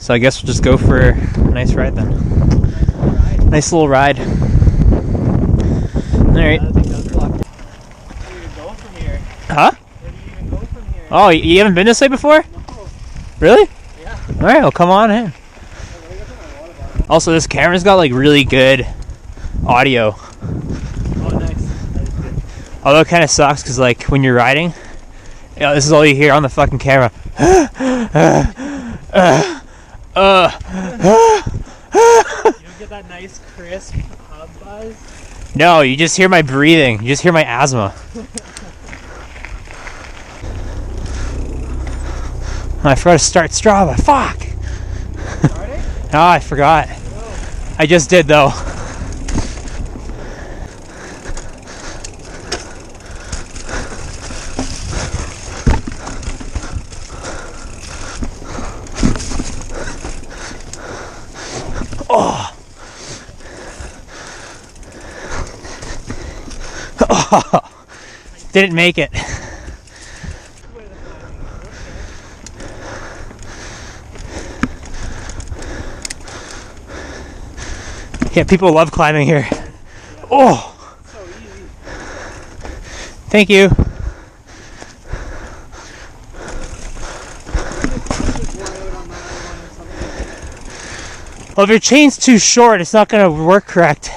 So I guess we'll just go for a nice ride then. Nice little ride. Alright. Huh? Oh, you haven't been this way before? No. Really? Yeah. Alright, well come on in. Also, this camera's got like really good audio. Oh, nice. That is good. Although it kind of sucks because like when you're riding, this is all you hear on the fucking camera. You don't get that nice crisp hub buzz? No, you just hear my breathing. You just hear my asthma. I forgot to start Strava. Fuck! Starting? Oh, I forgot. Oh. I just did though. Oh. Oh. Didn't make it. Yeah, people love climbing here. Oh! So easy. Thank you. Well, if your chain's too short, it's not going to work correct.